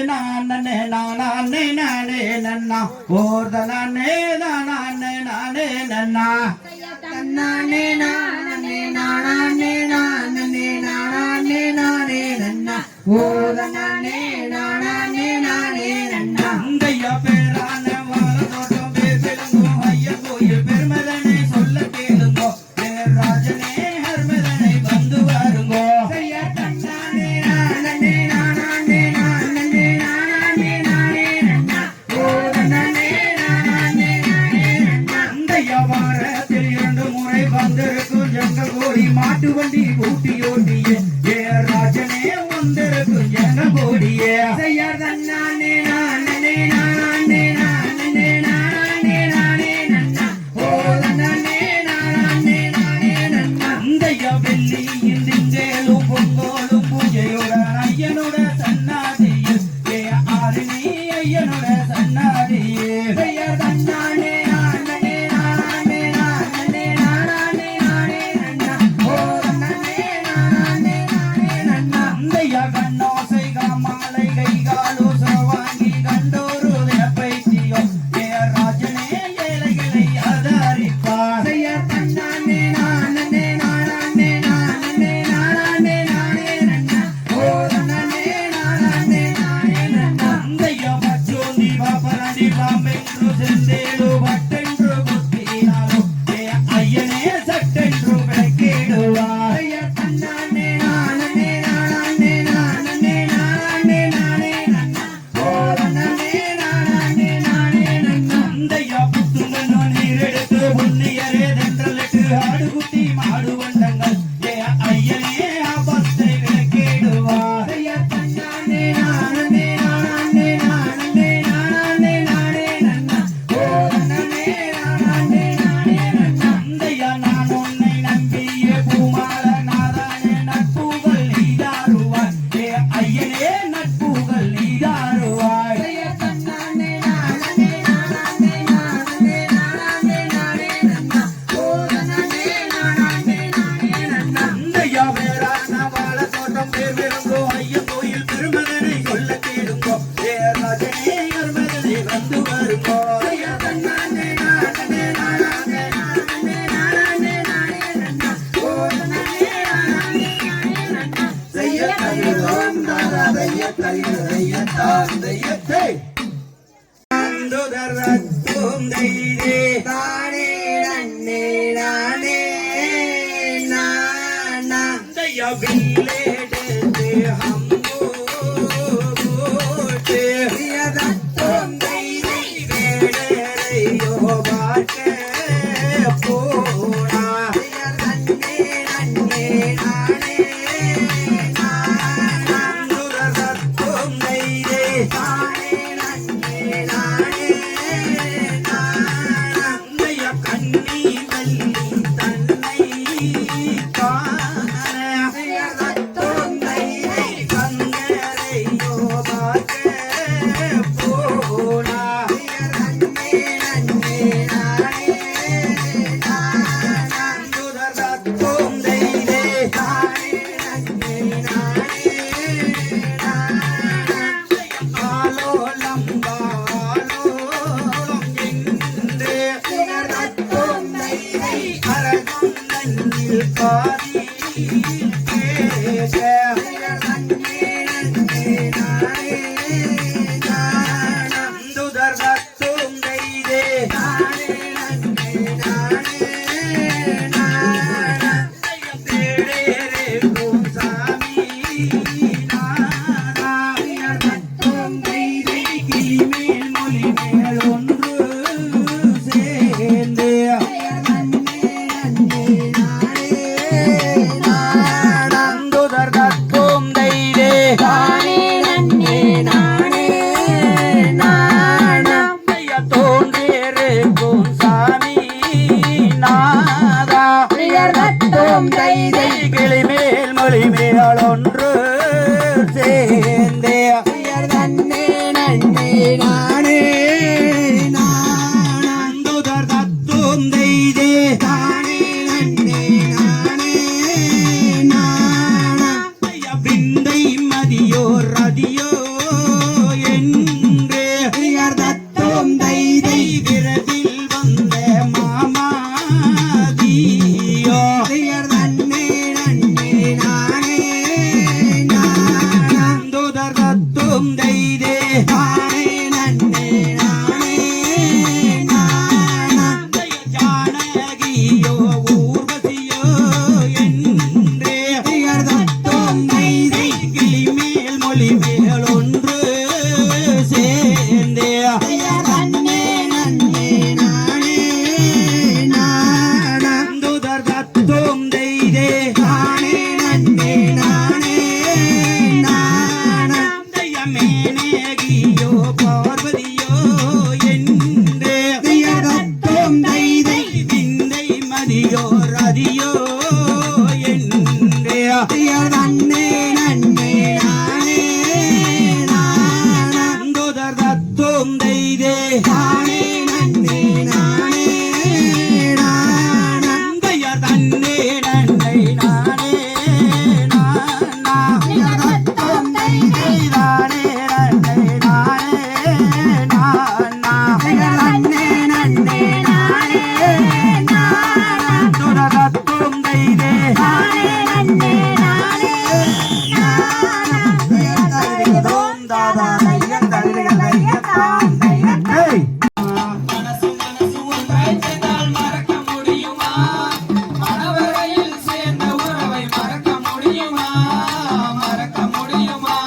நானே நானே நானே நன்னா ஓர்தனே நானே நானே நன்னா தன்னானே நானே நானே நானே நானே நானே நன்னா ஓர்தனே நானே நானே நன்னா அங்கையா பேரான வாரதோட்டம் பேசிடுங்கோ ஐயா கோயில் பெருமதனை சொல்ல கேளுங்கோ ராஜனே ஹர்மதனை வந்து வருங்கோ மாட்டு வண்டி ஊட்டி ஓட்டிய ராஜனே வந்திருக்கும் ஜன கோடிய நானே நானே நானே நானே நானே நானே நன்னா ஓ நானே நானே நானே நன்னா அந்தையா வெள்ளியின் திங்களூம் பொங்கோலும் பூஜையோட ஐயனோட சன்னாதியில் ஆரணி ஐயனோட சன்னாதியே நானே தத்தும் தெய்தே நானே நன்னே நானே நானந்தைய ஜானகியோ ஊர்வசியோ என்றே தத்தும் தெய்தே கிளிமேல் மொழி மேல் ஒன்று சேர்ந்தே நன்னே நன்னே நானே நானந்துதர் தத்தும் தெய்தே நானே நன்னே நானே நானந்தைய மேனகியோ பார்வதியோ என்றே தத்தும் தெய்தே விந்தை மதியோ ரதியோ என்றே நன்னே நன்னே நானே நானந்துதர் தத்தும் தெய்தே நானே நன்னே நானே நானந்தைய தன்னே நன்னை நானே நானா தத்தும் தெய்தே நானே நன்னை நானே நானா நன்னே நன்னே நானே நானந்துதர் தத்தும் தெய்தே நானே நன்னே நானே நானந்தோம் தாதா மனசு மனசு ஒன்றாய் சேர்ந்தால் மறக்க முடியுமா மனவரையில் சேர்ந்த உறவை மறக்க முடியுமா மறக்க முடியுமா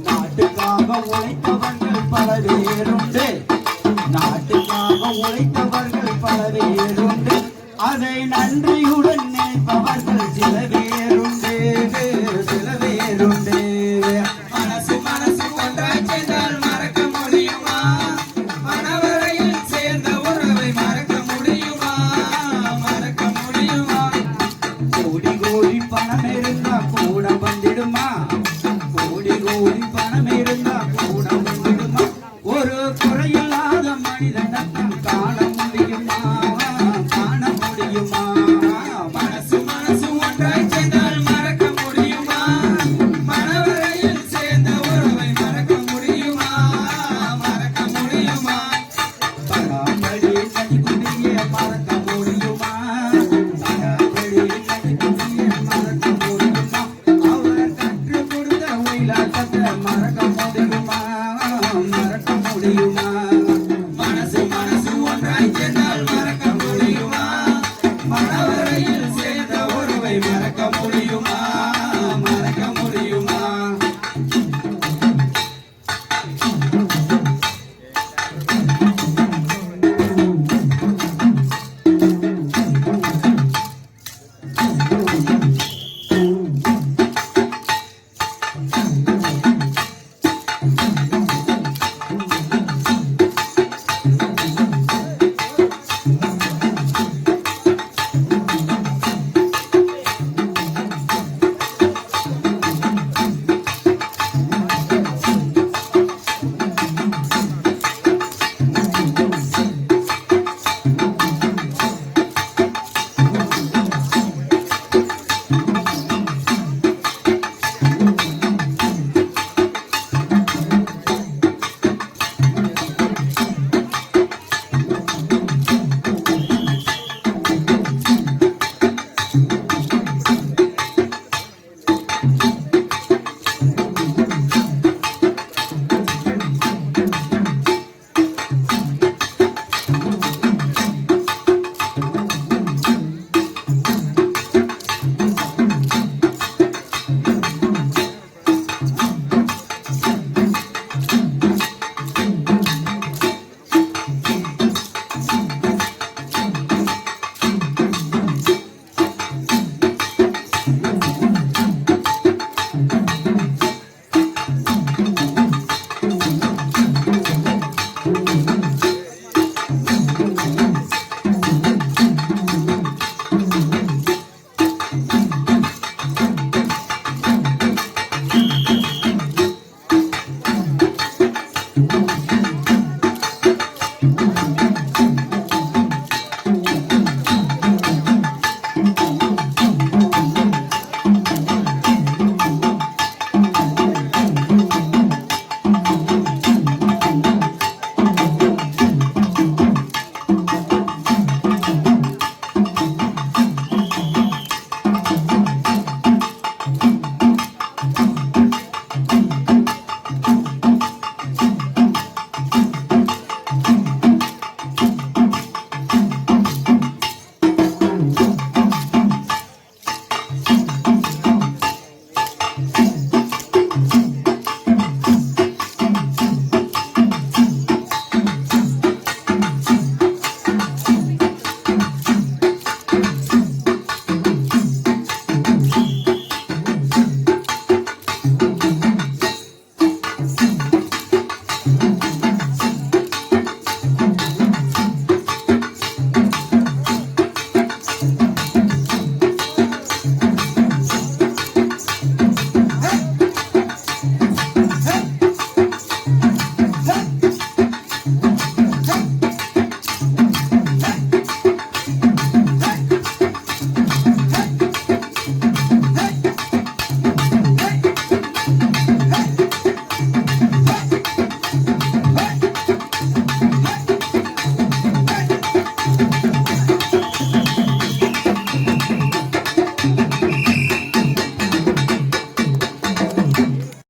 நாட்டுக்காக உழைத்தவர்கள் பல பேருண்டு நாட்டுக்காக உழைத்தவர்கள் பல பேருண்டு அதை நன்றியுடன் நினைப்பவர்கள் சில பேருண்டு சில பேருண்டு மனசு மனசு ஒன்றாய் சேர்ந்தால் மறக்க முடியுமா மனவரையில் சேர்ந்த உறவை மறக்க முடியுமா மறக்க முடியுமா கோடி கோடி பணம் இருந்தா கூட வந்திடுமா கோடி கோடி பணம் இருந்தா கூட வந்திடுமா ஒரு குறையில்லாத மனிதனம் காண முடியுமா காண முடியுமா மனசு மனசு ஒன்றாய் சேர்ந்தால் மறக்க முடியுமா மனவரையில் சேர்ந்த உறவை மறக்க முடியுமா மறக்க முடியுமா பராமரி நதிக்குடியே மறக்க முடியுமா பராமரி நதிக்குடியே மறக்க முடியுமா அவர் கற்றுக் கொடுத்த ஒயிலாட்டத்தை மறக்க முடியுமா மறக்க முடியுமா